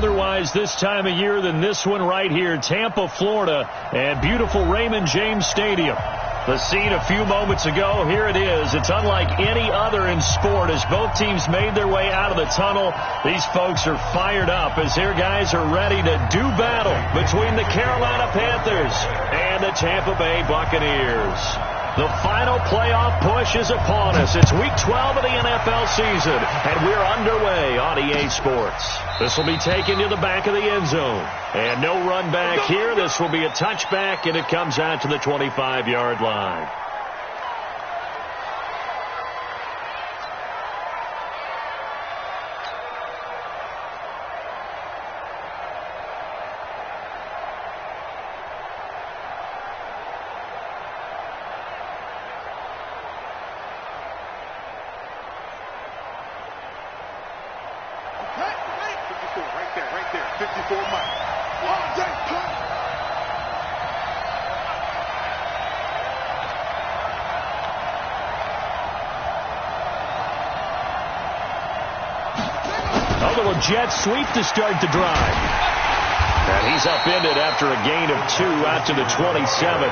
otherwise this time of year than this one right here, Tampa, Florida, and beautiful Raymond James Stadium. The scene a few moments ago, here it is. It's unlike any other in sport as both teams made their way out of the tunnel. These folks are fired up as their guys are ready to do battle between the Carolina Panthers and the Tampa Bay Buccaneers. The final playoff push is upon us. It's Week 12 of the NFL season, and we're underway on EA Sports. This will be taken to the back of the end zone. And no run back here. This will be a touchback, and it comes out to the 25-yard line. Right there. 54 Mike. A little jet sweep to start the drive. And he's upended after a gain of 2 out to the 27.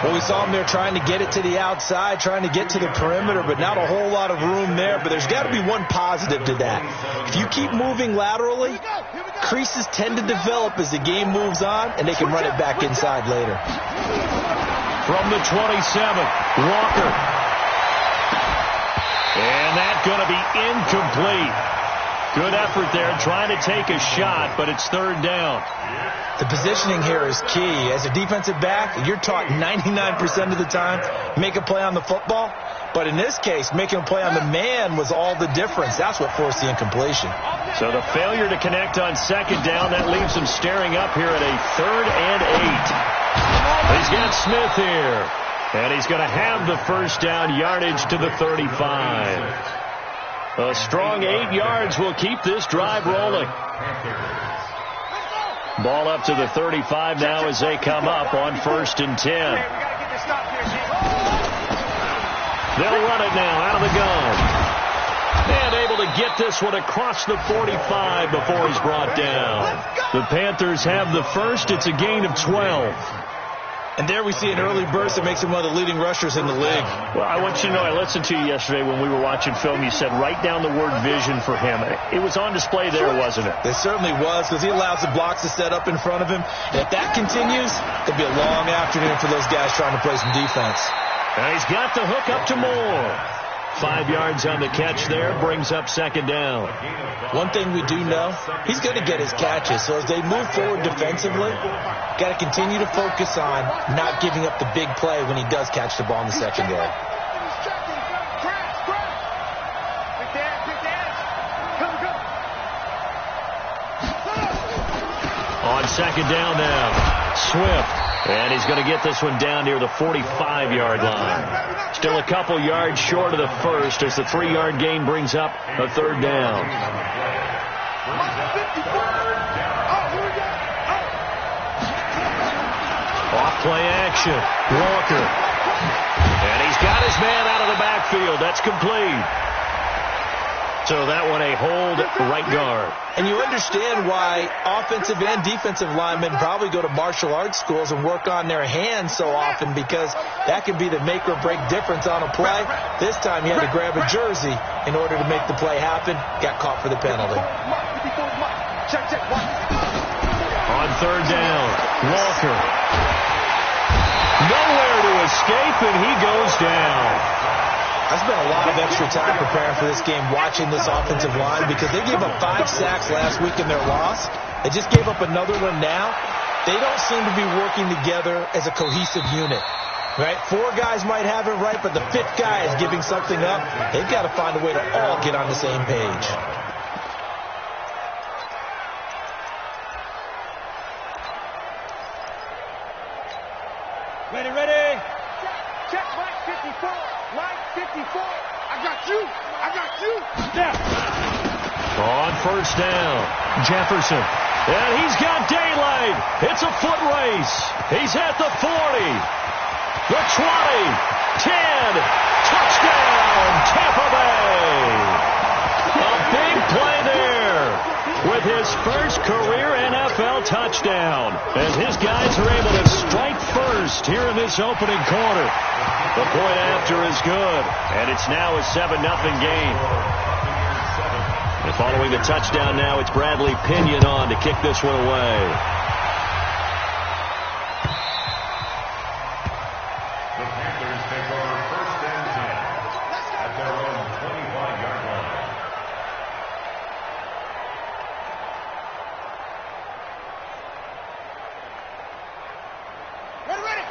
Well, we saw him there trying to get it to the outside, trying to get to the perimeter, but not a whole lot of room there. But there's got to be one positive to that. If you keep moving laterally, creases tend to develop as the game moves on, and they can run it back inside later. From the 27, Walker. And that's going to be incomplete. Good effort there trying to take a shot, but it's third down. The positioning here is key. As a defensive back, you're taught 99% of the time, make a play on the football. But in this case, making a play on the man was all the difference. That's what forced the incompletion. So the failure to connect on second down, that leaves him staring up here at a 3rd and 8. He's got Smith here. And he's going to have the first down, yardage to the 35. A strong 8 yards will keep this drive rolling. Ball up to the 35 now as they come up on 1st and 10. They'll run it now out of the gun. And able to get this one across the 45 before he's brought down. The Panthers have the first. It's a gain of 12. And there we see an early burst that makes him one of the leading rushers in the league. Well, I want you to know, I listened to you yesterday when we were watching film. You said write down the word vision for him. It was on display there, wasn't it? It certainly was, because he allows the blocks to set up in front of him. And if that continues, it'll be a long afternoon for those guys trying to play some defense. And he's got the hook up to Moore. 5 yards on the catch there, brings up second down. One thing we do know, he's going to get his catches. So as they move forward defensively, got to continue to focus on not giving up the big play when he does catch the ball in the secondary. On second down now, Swift. And he's going to get this one down near the 45-yard line. Still a couple yards short of the first as the 3-yard gain brings up a third down. Off play action. Walker. And he's got his man out of the backfield. That's complete. So that one a hold right guard. And you understand why offensive and defensive linemen probably go to martial arts schools and work on their hands so often, because that can be the make or break difference on a play. This time he had to grab a jersey in order to make the play happen. Got caught for the penalty. On third down, Walker. Nowhere to escape, and he goes down. I spent a lot of extra time preparing for this game watching this offensive line, because they gave up 5 sacks last week in their loss. They just gave up another one now. They don't seem to be working together as a cohesive unit. Right? 4 guys might have it right, but the 5th guy is giving something up. They've got to find a way to all get on the same page. Ready. Check Mike 54. Mike 54. I got you. Yeah. On first down, Jefferson. And he's got daylight. It's a foot race. He's at the 40, the 20, 10. Touchdown, Tampa Bay. A big play there. with his first career NFL touchdown, as his guys are able to strike first here in this opening quarter. The point after is good, and it's now a 7-0 game. And following the touchdown now, it's Bradley Pinion on to kick this one away.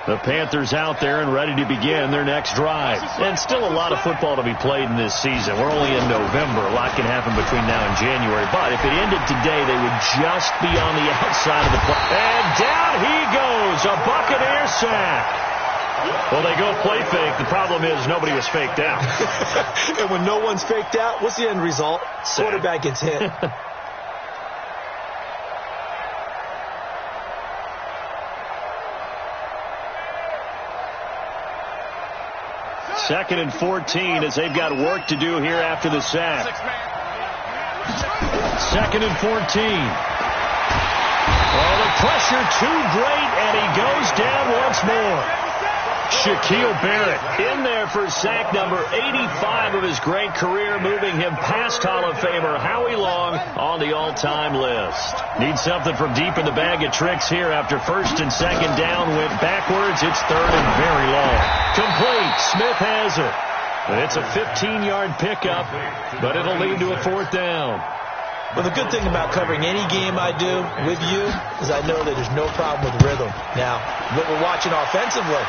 The Panthers out there and ready to begin their next drive. And still a lot of football to be played in this season. We're only in November. A lot can happen between now and January. But if it ended today, they would just be on the outside of the play. And down he goes. A Buccaneer sack. Well, they go play fake. The problem is nobody was faked out. And when no one's faked out, what's the end result? Quarterback gets hit. Second and 14 as they've got work to do here after the sack. Second and 14. Oh, the pressure too great, and he goes down once more. Shaquille Barrett in there for sack number 85 of his great career, moving him past Hall of Famer Howie Long on the all-time list. Needs something from deep in the bag of tricks here after first and second down went backwards. It's third and very long. Complete. Smith has it. It's a 15-yard pickup, but it'll lead to a fourth down. Well, the good thing about covering any game I do with you is I know that there's no problem with rhythm. Now, what we're watching offensively,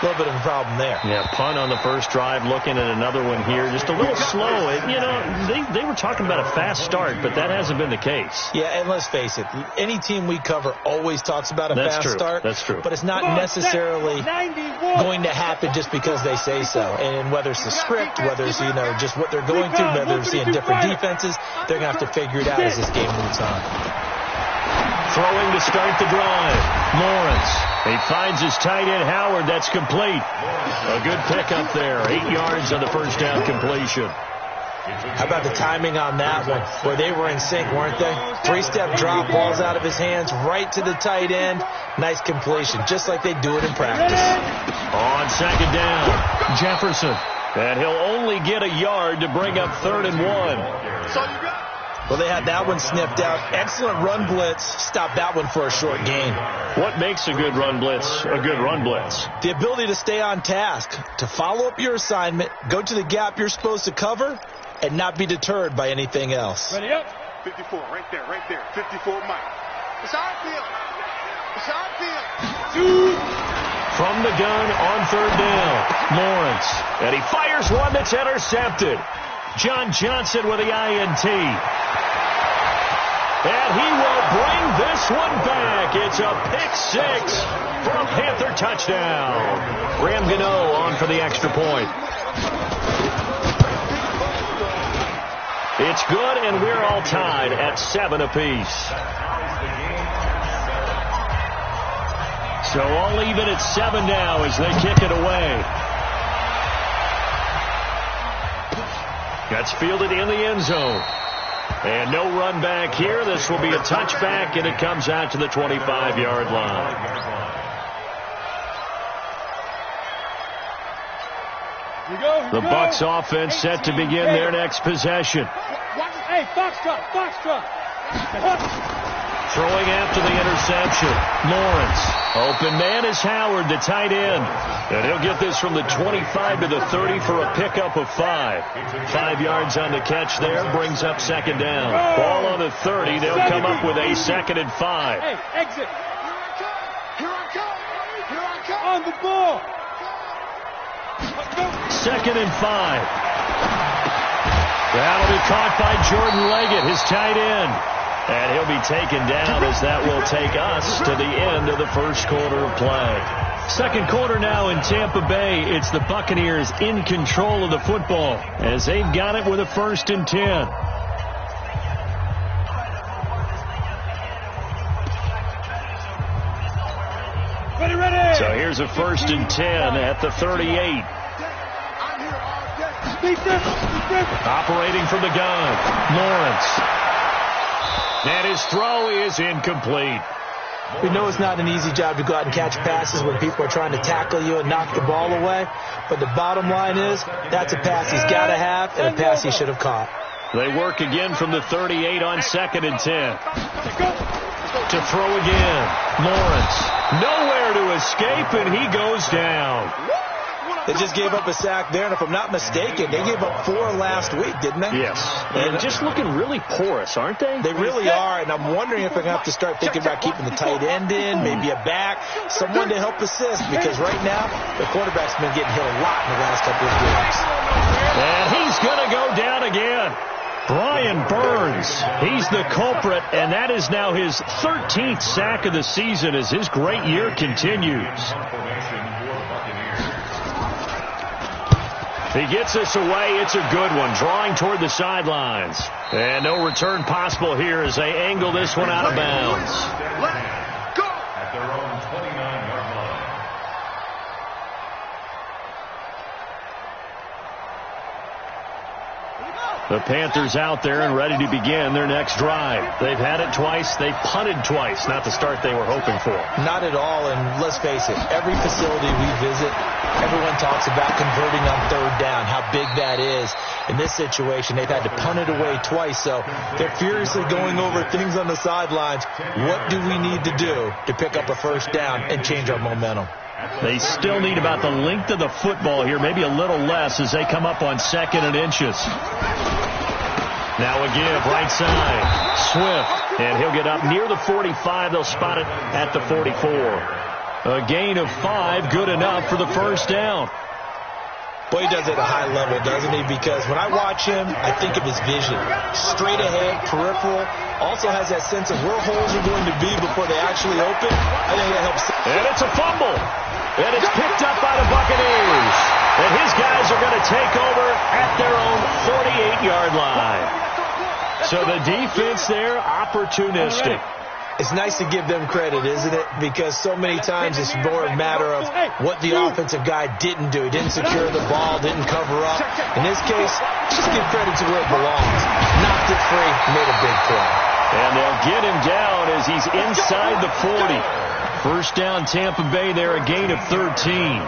a little bit of a problem there. Yeah, punt on the first drive, looking at another one here. Just a little slow. You know, they were talking about a fast start, but that hasn't been the case. Yeah, and let's face it, any team we cover always talks about a fast start. That's true. But it's not necessarily going to happen just because they say so. And whether it's the script, whether it's, you know, just what they're going through, whether they're seeing different defenses, they're going to have to figure it out as this game moves on. Throwing to start the drive. Lawrence. He finds his tight end, Howard. That's complete. A good pickup there. 8 yards on the first down completion. How about the timing on that one? Boy, they were in sync, weren't they? 3-step drop, balls out of his hands, right to the tight end. Nice completion, just like they do it in practice. On second down, Jefferson. And he'll only get a yard to bring up 3rd and 1. Well, they had that one sniffed out. Excellent run blitz. Stopped that one for a short gain. What makes a good run blitz a good run blitz? The ability to stay on task, to follow up your assignment, go to the gap you're supposed to cover, and not be deterred by anything else. Ready up. 54, right there. 54, Mike. It's our field. From the gun on 3rd down, Lawrence. And he fires one that's intercepted. John Johnson with the INT. And he will bring this one back. It's a pick-6 for a Panther touchdown. Graham Gano on for the extra point. It's good, and we're all tied at 7 apiece. So all even at 7 now as they kick it away. That's fielded in the end zone. And no run back here. This will be a touchback, and it comes out to the 25-yard line. The Bucs offense set to begin their next possession. Hey, Foxtrot. Throwing after the interception. Lawrence. Open man is Howard, the tight end. And he'll get this from the 25 to the 30 for a pickup of 5. 5 yards on the catch there. Brings up second down. Ball on the 30. They'll come up with a 2nd and 5. Hey, exit. Here I come. On the ball. 2nd and 5. That'll be caught by Jordan Leggett, his tight end. And he'll be taken down as that will take us to the end of the first quarter of play. Second quarter now in Tampa Bay. It's the Buccaneers in control of the football as they've got it with a 1st and 10. Ready. So here's a 1st and 10 at the 38. Operating from the gun, Lawrence. And his throw is incomplete. We know it's not an easy job to go out and catch passes when people are trying to tackle you and knock the ball away. But the bottom line is, that's a pass he's got to have and a pass he should have caught. They work again from the 38 on 2nd and 10. To throw again. Lawrence. Nowhere to escape, and he goes down. They just gave up a sack there, and if I'm not mistaken, they gave up 4 last week, didn't they? Yes. And just looking really porous, aren't they? They really are, and I'm wondering if I'm going to have to start thinking about keeping the tight end in, maybe a back, someone to help assist, because right now, the quarterback's been getting hit a lot in the last couple of games. And he's going to go down again. Brian Burns, he's the culprit, and that is now his 13th sack of the season as his great year continues. He gets us away. It's a good one. Drawing toward the sidelines. And no return possible here as they angle this one out of bounds. Let's go! At their own 29-yard line. The Panthers out there and ready to begin their next drive. They've had it twice. They've punted twice. Not the start they were hoping for. Not at all, and let's face it, every facility we visit, everyone talks about converting on 3rd down, how big that is. In this situation, they've had to punt it away twice, so they're furiously going over things on the sidelines. What do we need to do to pick up a 1st down and change our momentum? They still need about the length of the football here, maybe a little less as they come up on 2nd and inches. Now a give, right side. Swift, and he'll get up near the 45. They'll spot it at the 44. A gain of 5, good enough for the 1st down. Boy, he does it at a high level, doesn't he? Because when I watch him, I think of his vision. Straight ahead, peripheral. Also has that sense of where holes are going to be before they actually open. I think that helps. And it's a fumble. And it's picked up by the Buccaneers. And his guys are going to take over at their own 48-yard line. So the defense there, opportunistic. It's nice to give them credit, isn't it? Because so many times it's more a matter of what the offensive guy didn't do. He didn't secure the ball, didn't cover up. In this case, just give credit to where it belongs. Knocked it free, made a big play. And they'll get him down as he's inside the 40. 1st down, Tampa Bay there, a gain of 13.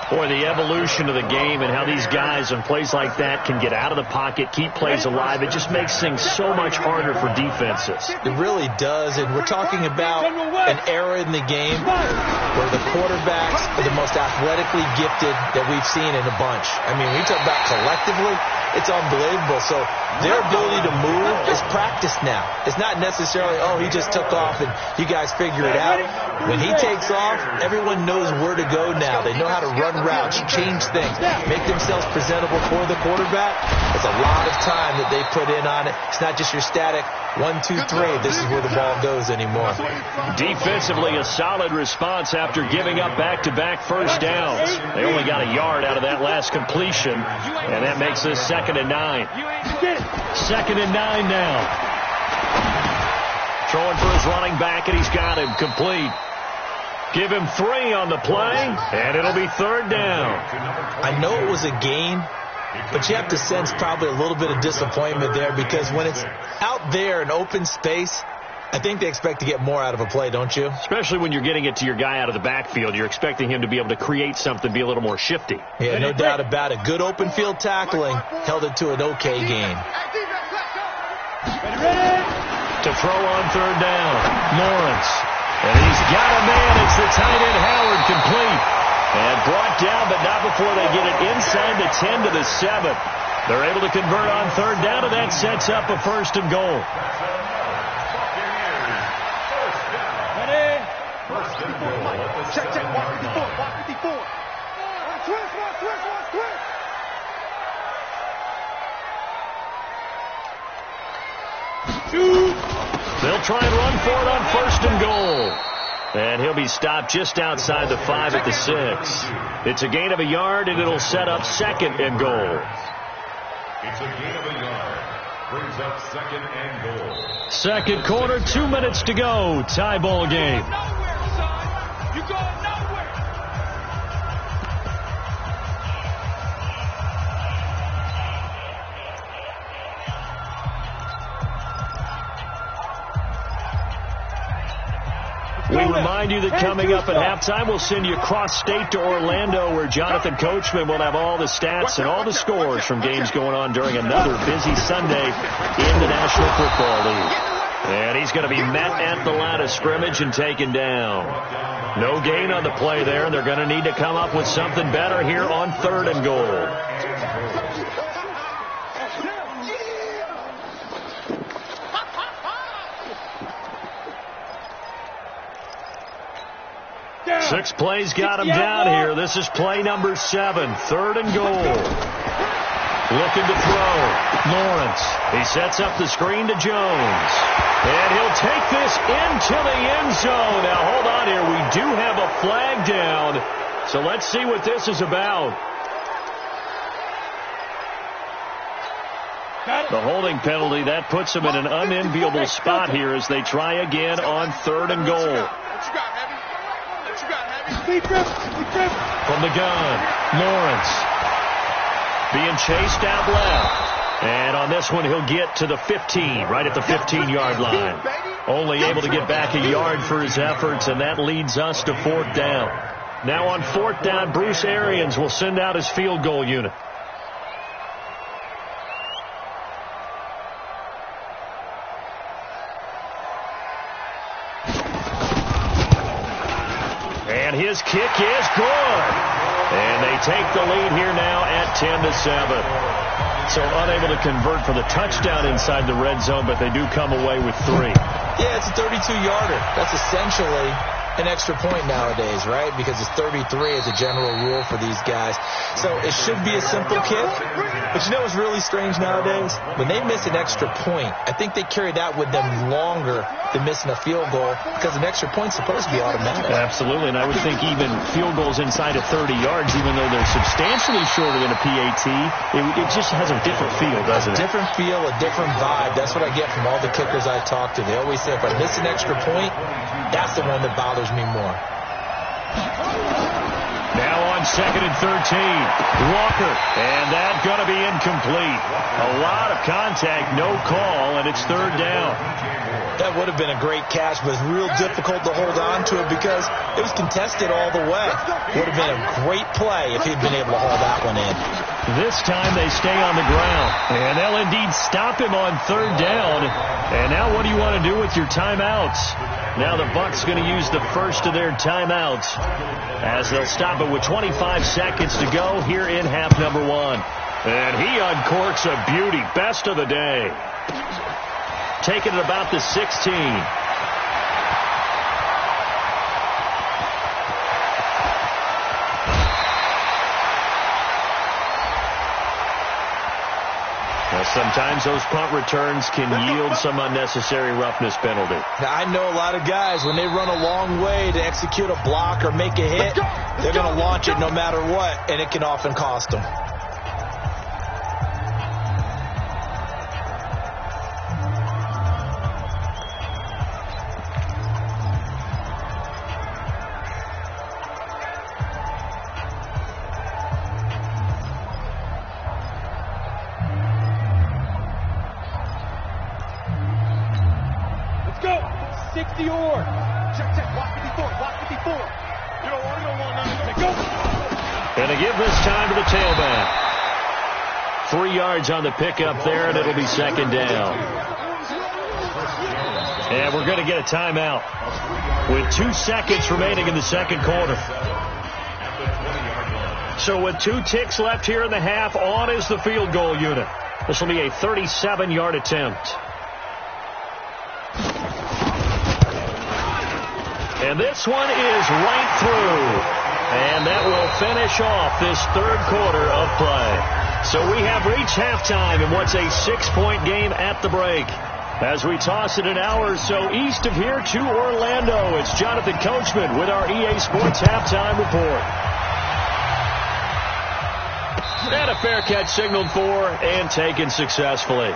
Boy, the evolution of the game and how these guys on plays like that can get out of the pocket, keep plays alive, it just makes things so much harder for defenses. It really does, and we're talking about an era in the game where the quarterbacks are the most athletically gifted that we've seen in a bunch. I mean, when you talk about collectively, it's unbelievable. So their ability to move is practiced now. It's not necessarily, oh, he just took off and you guys figure it out. When he takes off, everyone knows where to go now. They know how to run routes, change things, make themselves presentable for the quarterback. It's a lot of time that they put in on it. It's not just your static 1, 2, 3. This is where the ball goes anymore. Defensively, a solid response after giving up back-to-back 1st downs. They only got a yard out of that last completion, and that makes this 2nd and 9. 2nd and 9 now. Throwing for his running back, and he's got him complete. Give him 3 on the play, and it'll be 3rd down. I know it was a gain, but you have to sense probably a little bit of disappointment there because when it's out there in open space, I think they expect to get more out of a play, don't you? Especially when you're getting it to your guy out of the backfield. You're expecting him to be able to create something, be a little more shifty. Yeah, no doubt about it. Good open field tackling held it to an okay gain. To throw on 3rd down, Lawrence. And he's got a man. It's the tight end, Howard, complete. And brought down, but not before they get it inside the 10 to the 7. They're able to convert on 3rd down, and that sets up a 1st and goal. Check, 154. Twist. They'll try and run for it on 1st and goal. And he'll be stopped just outside the 5 at the 6. It's a gain of a yard, and it'll set up 2nd and goal. It's a gain of a yard. Brings up 2nd and goal. 2nd quarter, 2 minutes to go. Tie ball game. Nowhere, son. You going nowhere. We remind you that coming up at halftime, we'll send you cross-state to Orlando, where Jonathan Coachman will have all the stats and all the scores from games going on during another busy Sunday in the National Football League. And he's going to be met at the line of scrimmage and taken down. No gain on the play there, and they're going to need to come up with something better here on 3rd and goal. Six plays got him down here. This is play number 7, 3rd and goal. Looking to throw. Lawrence. He sets up the screen to Jones. And he'll take this into the end zone. Now, hold on here. We do have a flag down. So let's see what this is about. The holding penalty, that puts them in an unenviable spot here as they try again on 3rd and goal. From the gun, Lawrence being chased out left. And on this one, he'll get to the 15, right at the 15-yard line. Only able to get back a yard for his efforts, and that leads us to 4th down. Now on 4th down, Bruce Arians will send out his field goal unit. And his kick is good. And they take the lead here now at 10-7. So unable to convert for the touchdown inside the red zone, but they do come away with 3. Yeah, it's a 32-yarder. That's essentially an extra point nowadays, right? Because it's 33 as a general rule for these guys. So it should be a simple kick. But you know what's really strange nowadays? When they miss an extra point, I think they carry that with them longer than missing a field goal, because an extra point's supposed to be automatic. Absolutely, and I would think even field goals inside of 30 yards, even though they're substantially shorter than a PAT, it just has a different feel, doesn't it? A different feel, a different vibe. That's what I get from all the kickers I talk to. They always say, if I miss an extra point, that's the one that bothers me more. Now on 2nd and 13, Walker, and that's going to be incomplete. A lot of contact, no call, and it's 3rd down. That would have been a great catch, but it's real difficult to hold on to it because it was contested all the way. Would have been a great play if he'd been able to haul that one in. This time they stay on the ground, and they'll indeed stop him on 3rd down. And now what do you want to do with your timeouts? Now the Bucs going to use the first of their timeouts as they'll stop it with 25 seconds to go here in half number 1. And he uncorks a beauty. Best of the day. Taking it about the 16. Well, sometimes those punt returns can yield some unnecessary roughness penalty. Now, I know a lot of guys, when they run a long way to execute a block or make a hit, they're going to launch it no matter what, and it can often cost them. And they give this time to the tailback. 3 yards on the pickup there, and it'll be 2nd down. And we're going to get a timeout with 2 seconds remaining in the 2nd quarter. So with 2 ticks left here in the half, on is the field goal unit. This will be a 37-yard attempt. And this one is right through. And that will finish off this 3rd quarter of play. So we have reached halftime in what's a 6-point game at the break. As we toss it an hour or so east of here to Orlando, it's Jonathan Coachman with our EA Sports Halftime Report. And a fair catch signaled for and taken successfully.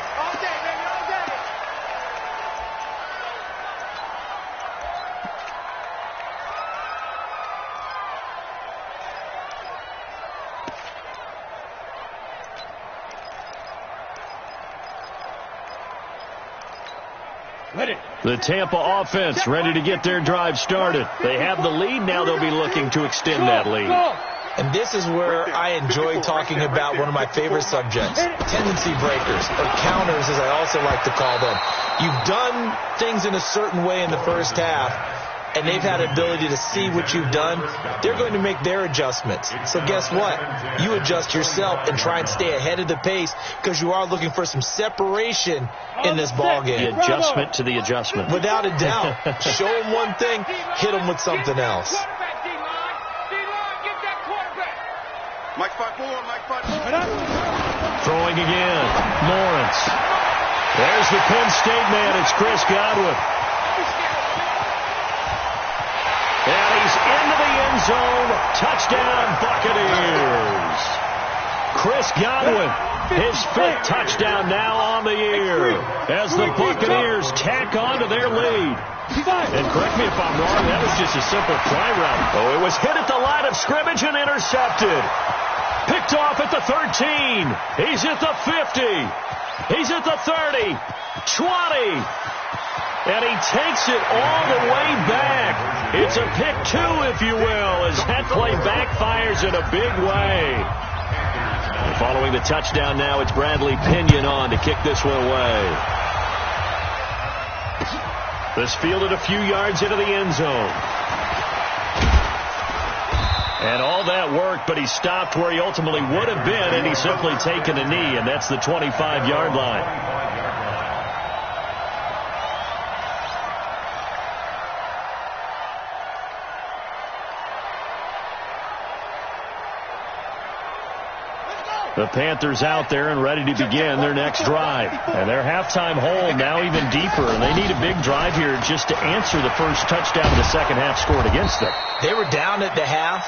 The Tampa offense ready to get their drive started. They have the lead. Now they'll be looking to extend that lead. And this is where I enjoy talking about one of my favorite subjects, tendency breakers, or counters as I also like to call them. You've done things in a certain way in the first half, and they've had ability to see what you've done. They're going to make their adjustments. So guess what? You adjust yourself and try and stay ahead of the pace because you are looking for some separation in this ball game. The adjustment to the adjustment. Without a doubt. Show them one thing, hit them with something else. Mike 5-4, Mike 5-4. Throwing again. Lawrence. There's the Penn State man. It's Chris Godwin. And he's into the end zone. Touchdown, Buccaneers. Chris Godwin, his 5th touchdown now on the year as the Buccaneers tack on to their lead. And correct me if I'm wrong, that was just a simple fly route. Oh, it was hit at the line of scrimmage and intercepted. Picked off at the 13. He's at the 50. He's at the 30. 20. And he takes it all the way back. It's a pick 2, if you will, as that play backfires in a big way. And following the touchdown now, it's Bradley Pinion on to kick this one away. This fielded a few yards into the end zone. And all that worked, but he stopped where he ultimately would have been, and he's simply taken a knee, and that's the 25-yard line. The Panthers out there and ready to begin their next drive. And their halftime hole now even deeper, and they need a big drive here just to answer the first touchdown of the second half scored against them. They were down at the half.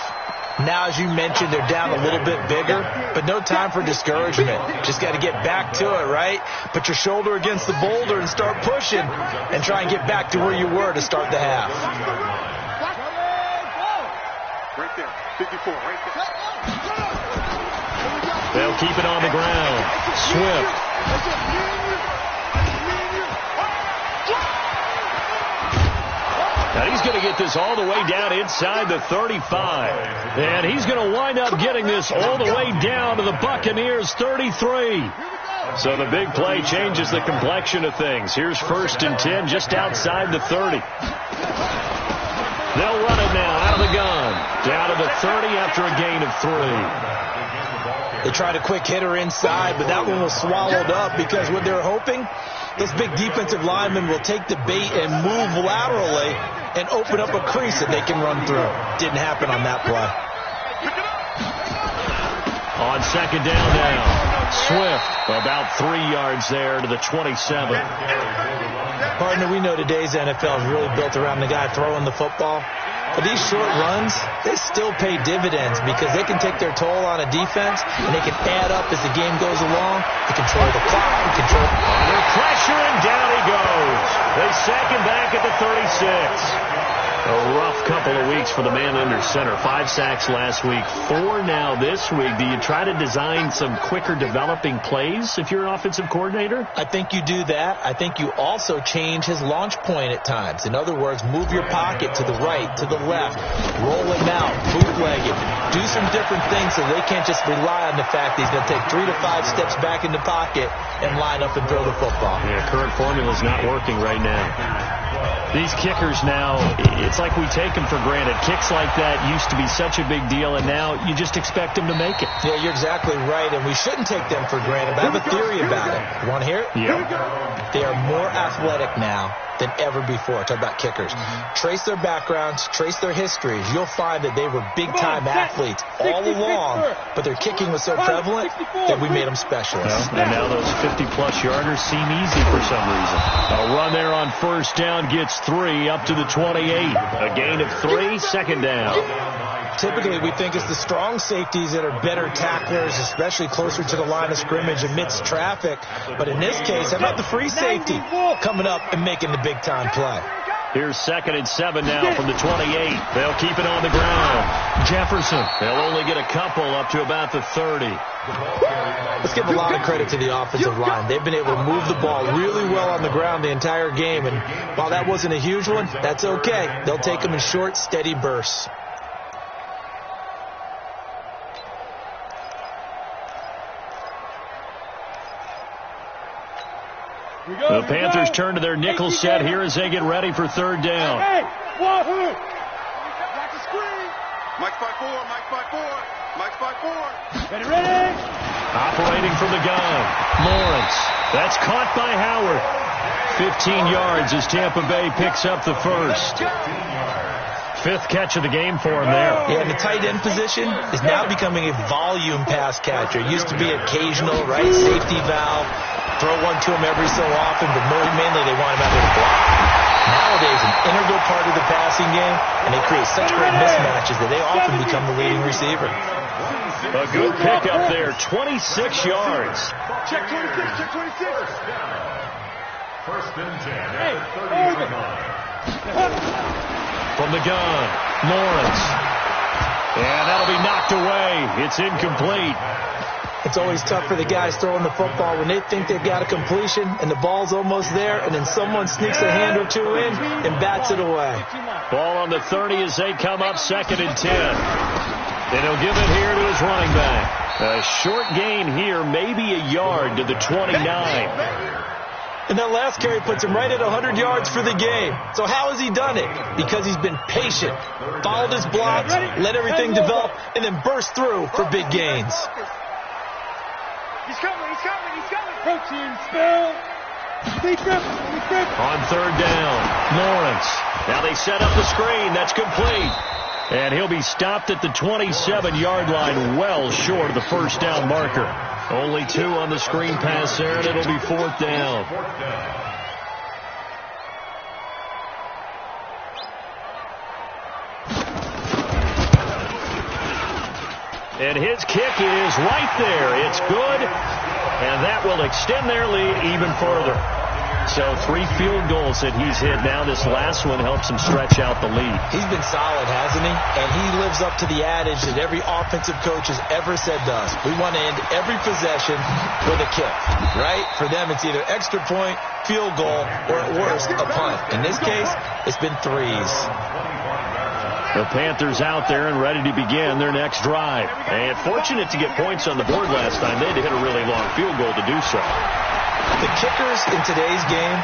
Now, as you mentioned, they're down a little bit bigger, but no time for discouragement. Just got to get back to it, right? Put your shoulder against the boulder and start pushing and try and get back to where you were to start the half. Right there. 54, right there. They'll keep it on the ground. Swift. Now he's going to get this all the way down inside the 35. And he's going to wind up getting this all the way down to the Buccaneers' 33. So the big play changes the complexion of things. Here's 1st and 10 just outside the 30. They'll run it now out of the gun. Down to the 30 after a gain of 3. They tried a quick hitter inside, but that one was swallowed up because what they're hoping, those big defensive linemen will take the bait and move laterally and open up a crease that they can run through. Didn't happen on that play. On second down now, Swift about 3 yards there to the 27. Partner, we know today's NFL is really built around the guy throwing the football. But these short runs, they still pay dividends because they can take their toll on a defense and they can add up as the game goes along. They control the clock, control under pressure, and down he goes. They sack him back at the 36. A rough couple of weeks for the man under center. 5 sacks last week, 4 now this week. Do you try to design some quicker developing plays if you're an offensive coordinator? I think you do that. I think you also change his launch point at times. In other words, move your pocket to the right, to the left, roll him out, bootleg it, do some different things so they can't just rely on the fact that he's going to take 3 to 5 steps back in the pocket and line up and throw the football. Yeah, current formula's not working right now. These kickers now, it's like we take them for granted. Kicks like that used to be such a big deal, and now you just expect them to make it. Yeah, you're exactly right, and we shouldn't take them for granted. But I have a theory about it. You want to hear it? Yeah. They are more athletic now than ever before. Talk about kickers. Trace their backgrounds, trace their histories. You'll find that they were big-time athletes all along, but their kicking was so prevalent that we made them specialists. Well, and now those 50-plus yarders seem easy for some reason. A run there on first down gets 3 up to the 28. A gain of 3, second down. Typically, we think it's the strong safeties that are better tacklers, especially closer to the line of scrimmage amidst traffic. But in this case, how about the free safety coming up and making the big-time play? Here's 2nd and 7 now from the 28. They'll keep it on the ground. Jefferson, they'll only get a couple up to about the 30. Let's give a lot of credit to the offensive line. They've been able to move the ball really well on the ground the entire game, and while that wasn't a huge one, that's okay. They'll take them in short, steady bursts. The Panthers turn to their nickel set here as they get ready for 3rd down. Hey, Wahoo! Got the screen. Mike's by 4, Mike's by 4, Mike's by 4. Ready? Operating from the gun. Lawrence. That's caught by Howard. 15 yards as Tampa Bay picks up the first. 5th catch of the game for him there. Yeah, the tight end position is now becoming a volume pass catcher. It used to be occasional, right? Safety valve. Throw one to him every so often, but more mainly they want him out there to block. Nowadays, an integral part of the passing game, and they create such great mismatches that they often become the leading receiver. A good pickup there, 26 yards. Check 26, check 26. First and 10. Hey, From the gun, Lawrence. And that'll be knocked away. It's incomplete. It's always tough for the guys throwing the football when they think they've got a completion and the ball's almost there, and then someone sneaks a hand or two in and bats it away. Ball on the 30 as they come up 2nd and 10. And he'll give it here to his running back. A short gain here, maybe a yard to the 29. And that last carry puts him right at 100 yards for the game. So how has he done it? Because he's been patient, followed his blocks, let everything develop, and then burst through for big gains. He's coming, he's coming, he's coming. Protein spill. On 3rd down, Lawrence. Now they set up the screen. That's complete. And he'll be stopped at the 27-yard line, well short of the first down marker. Only 2 on the screen pass there, and it'll be 4th down. And his kick is right there. It's good, and that will extend their lead even further. So 3 field goals that he's hit now. This last one helps him stretch out the lead. He's been solid, hasn't he? And he lives up to the adage that every offensive coach has ever said to us. We want to end every possession with a kick, right? For them, it's either extra point, field goal, or at worst, a punt. In this case, it's been 3s. The Panthers out there and ready to begin their next drive. And fortunate to get points on the board last time. They had to hit a really long field goal to do so. The kickers in today's game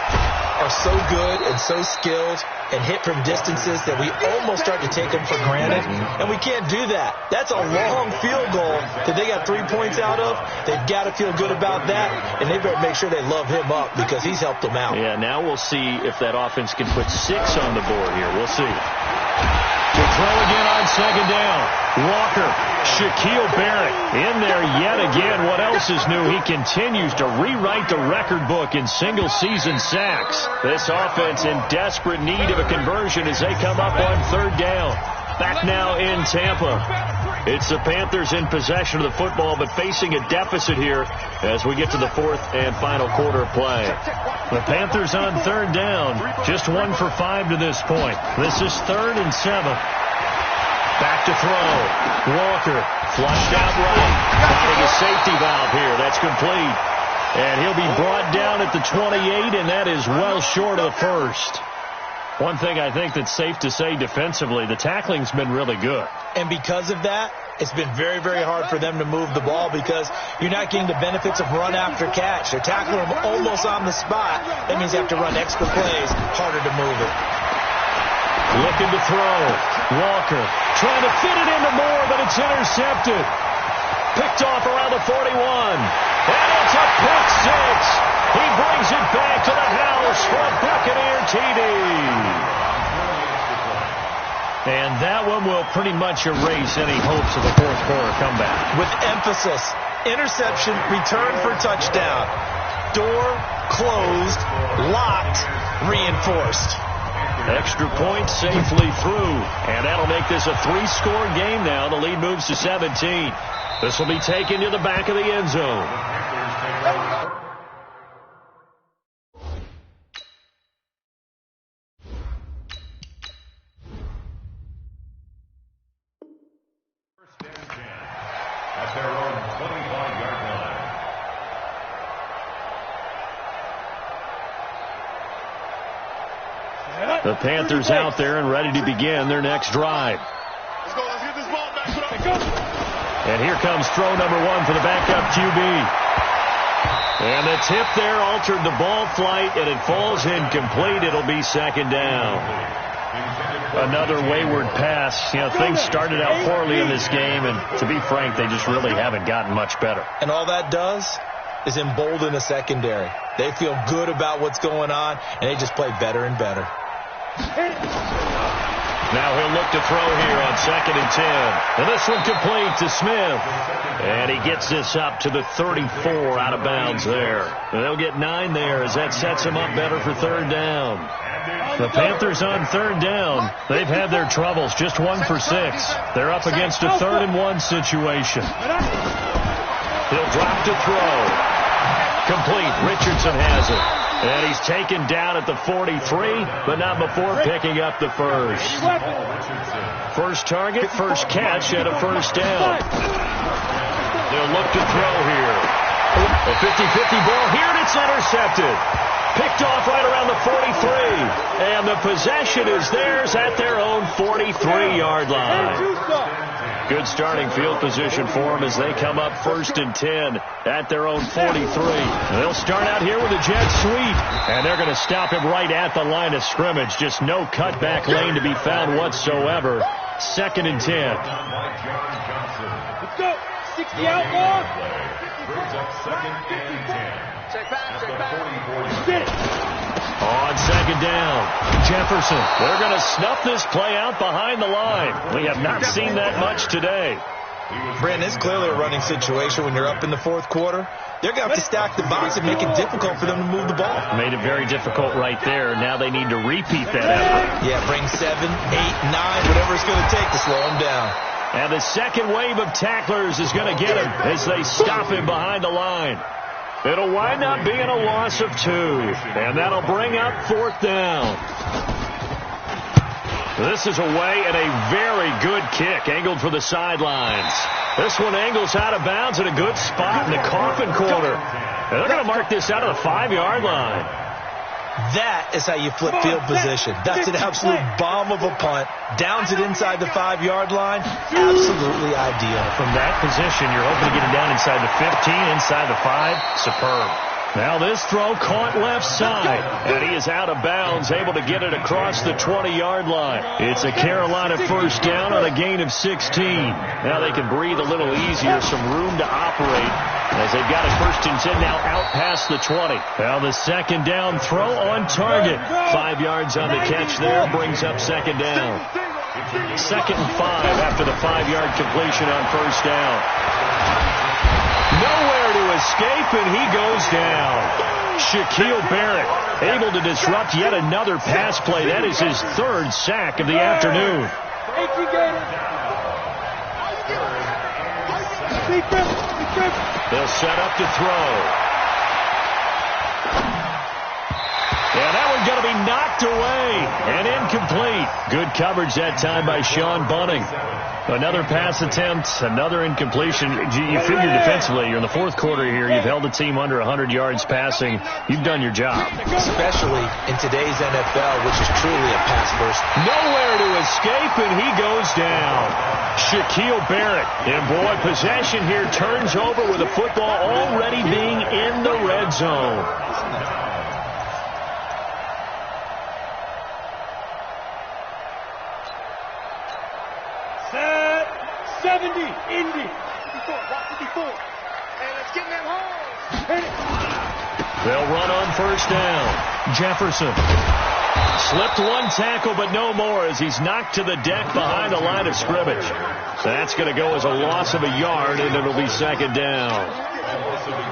are so good and so skilled and hit from distances that we almost start to take them for granted, and we can't do that. That's a long field goal that they got 3 points out of. They've got to feel good about that, and they better make sure they love him up because he's helped them out. Yeah, now we'll see if that offense can put 6 on the board here. We'll see. To throw again on 2nd down. Walker, Shaquille Barrett in there yet again. What else is new? He continues to rewrite the record book in single-season sacks. This offense in desperate need of a conversion as they come up on 3rd down. Back now in Tampa. It's the Panthers in possession of the football, but facing a deficit here as we get to the 4th and final quarter of play. The Panthers on 3rd down, just 1 for 5 to this point. This is 3rd and 7. Back to throw. Walker flushed out right. Finding a safety valve here. That's complete. And he'll be brought down at the 28, and that is well short of the first. One thing I think that's safe to say defensively, the tackling's been really good. And because of that, it's been very, very hard for them to move the ball because you're not getting the benefits of run after catch. They're tackling them almost on the spot. That means you have to run extra plays, harder to move it. Looking to throw. Walker trying to fit it into Moore, but it's intercepted. Picked off around the 41. And it's a pick 6. He brings it back to the house for a Buccaneer TD. And that one will pretty much erase any hopes of a 4th quarter comeback. With emphasis. Interception, return for touchdown. Door closed, locked, reinforced. Extra point safely through. And that'll make this a 3-score game now. The lead moves to 17. This will be taken to the back of the end zone. The Panthers out there and ready to begin their next drive. Let's go. Let's get this ball back. And here comes throw number 1 for the backup QB. And the tip there altered the ball flight, and it falls incomplete. It'll be second down. Another wayward pass. You know, things started out poorly in this game, and to be frank, they just really haven't gotten much better. And all that does is embolden the secondary. They feel good about what's going on, and they just play better and better. Now he'll look to throw here on 2nd and 10. And this one complete to Smith. And he gets this up to the 34 out of bounds there. And they'll get 9 there as that sets them up better for 3rd down. The Panthers on 3rd down. They've had their troubles, just 1 for 6. They're up against a 3rd and 1 situation. He'll drop to throw. Complete. Richardson has it. And he's taken down at the 43, but not before picking up the first. First target, first catch, and a first down. They'll look to throw here. A 50-50 ball here, and it's intercepted. Picked off right around the 43. And the possession is theirs at their own 43-yard line. Good starting field position for them as they come up 1st and 10 at their own 43. They'll start out here with a jet sweep, and they're going to stop him right at the line of scrimmage. Just no cutback lane to be found whatsoever. 2nd and 10. Let's go. 60 out, ball. Brings up 2nd and 10. Check back. Get it. On 2nd down, Jefferson. They're going to snuff this play out behind the line. We have not seen that much today. Brandon, it's clearly a running situation when you're up in the 4th quarter. They're going to have to stack the box and make it difficult for them to move the ball. Made it very difficult right there. Now they need to repeat that effort. Yeah, bring 7, 8, 9, whatever it's going to take to slow them down. And the second wave of tacklers is going to get him as they stop him behind the line. It'll wind up being a loss of 2, and that'll bring up 4th down. This is away and a very good kick, angled for the sidelines. This one angles out of bounds at a good spot in the coffin corner. And they're going to mark this out of the 5-yard line. That is how you flip field position. That's an absolute bomb of a punt. Downs it inside the 5-yard line. Absolutely ideal. From that position, you're hoping to get it down inside the 15, inside the 5. Superb. Now this throw caught left side, and he is out of bounds, able to get it across the 20-yard line. It's a Carolina first down on a gain of 16. Now they can breathe a little easier, some room to operate, as they've got it 1st and 10 now out past the 20. Now the 2nd down throw on target. 5 yards on the catch there, brings up 2nd down. 2nd and 5 after the 5-yard completion on 1st down. Nowhere to escape, and he goes down. Shaquille Barrett able to disrupt yet another pass play. That is his 3rd sack of the afternoon. They'll set up to throw. And that one's going to be knocked away and incomplete. Good coverage that time by Sean Bunning. Another pass attempt, another incompletion. You figure defensively, you're in the 4th quarter here. You've held the team under 100 yards passing. You've done your job. Especially in today's NFL, which is truly a pass first. Nowhere to escape, and he goes down. Shaquille Barrett. And boy, possession here turns over with the football already being in the red zone. 70, Indy. 54, block 54. And let's get them home. They'll run on 1st down. Jefferson slipped one tackle, but no more as he's knocked to the deck behind the line of scrimmage. So that's going to go as a loss of a yard, and it'll be 2nd down.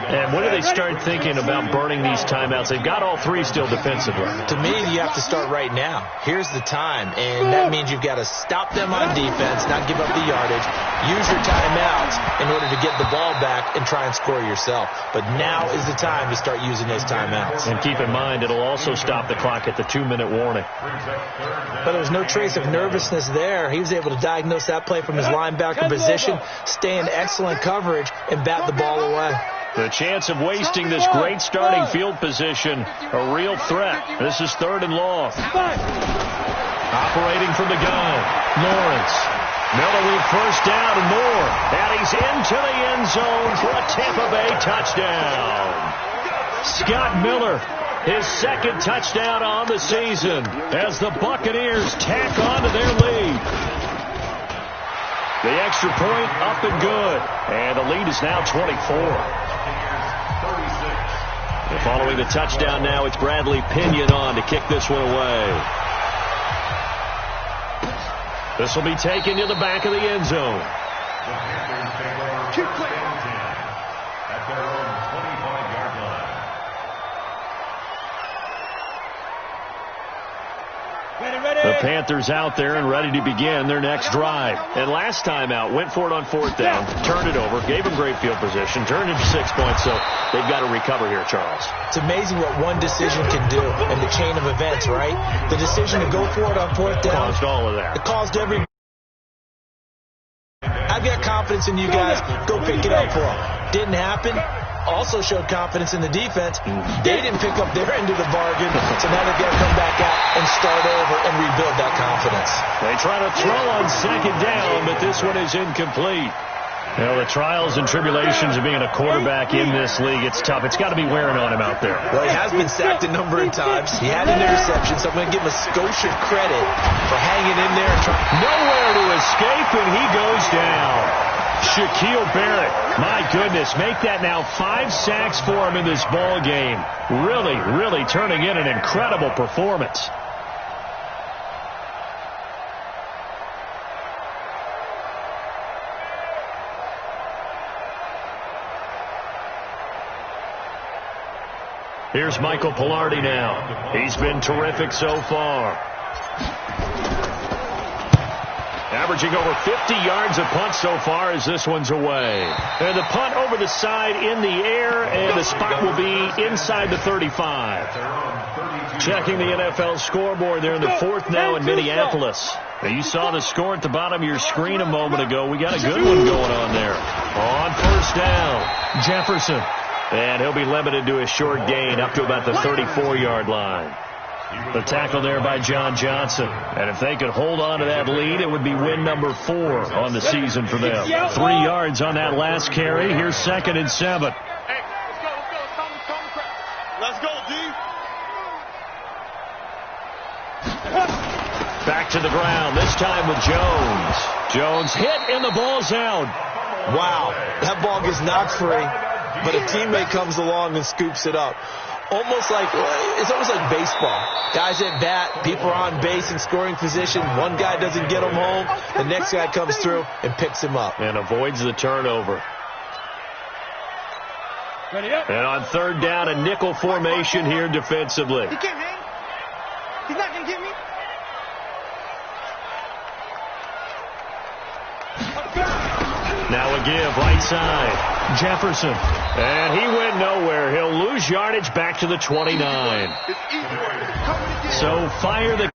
And when do they start thinking about burning these timeouts? They've got all 3 still defensively. To me, you have to start right now. Here's the time, and that means you've got to stop them on defense, not give up the yardage, use your timeouts in order to get the ball back and try and score yourself. But now is the time to start using those timeouts. And keep in mind, it'll also stop the clock at the 2-minute warning. But there was no trace of nervousness there. He was able to diagnose that play from his linebacker position, stay in excellent coverage, and bat the ball away. The chance of wasting this great starting field position, a real threat. This is 3rd and long. Operating from the gun, Lawrence. Miller with first down and more. And he's into the end zone for a Tampa Bay touchdown. Scott Miller, his second touchdown on the season as the Buccaneers tack on to their lead. The extra point up and good. And the lead is now 24. And following the touchdown now, it's Bradley Pinion on to kick this one away. This will be taken to the back of the end zone. At their own 25-yard line. The Panthers out there and ready to begin their next drive. And last time out, went for it on fourth down, turned it over, gave them great field position, turned it to 6 points, so they've got to recover here, Charles. It's amazing what one decision can do in the chain of events, right? The decision to go for it on fourth down. Caused all of that. It caused every... I've got confidence in you guys. Go pick it up for them. Didn't happen. Also showed confidence in the defense. They didn't pick up their end of the bargain, so now they've got to come back out and start over and rebuild that confidence. They try to throw on second down, but this one is incomplete. You know, the trials and tribulations of being a quarterback in this league, it's tough. It's got to be wearing on him out there. Well, he has been sacked a number of times. He had an interception, so I'm going to give him a Scotia credit for hanging in there and trying. Nowhere to escape, and he goes down. Shaquille Barrett, my goodness, make that now 5 sacks for him in this ball game. Really, really turning in an incredible performance. Here's Michael Pilardi now. He's been terrific so far. Averaging over 50 yards a punt so far as this one's away. And the punt over the side in the air, and the spot will be inside the 35. Checking the NFL scoreboard there in the fourth now in Minneapolis. Now you saw the score at the bottom of your screen a moment ago. We got a good one going on there. On first down, Jefferson. And he'll be limited to a short gain up to about the 34-yard line. The tackle there by John Johnson. And if they could hold on to that lead, it would be win number 4 on the season for them. 3 yards on that last carry. Here's 2nd and 7. Hey, let's go, D. Back to the ground, this time with Jones. Jones hit and the ball's out. Wow, that ball gets knocked free, but a teammate comes along and scoops it up. It's almost like baseball. Guys at bat, people are on base in scoring position. One guy doesn't get him home. The next guy comes through and picks him up. And avoids the turnover. And on third down, a nickel formation here defensively. He can't hang. He's not going to get me. Now a give, right side. Jefferson. And he went nowhere. He'll lose yardage back to the 29. So fire the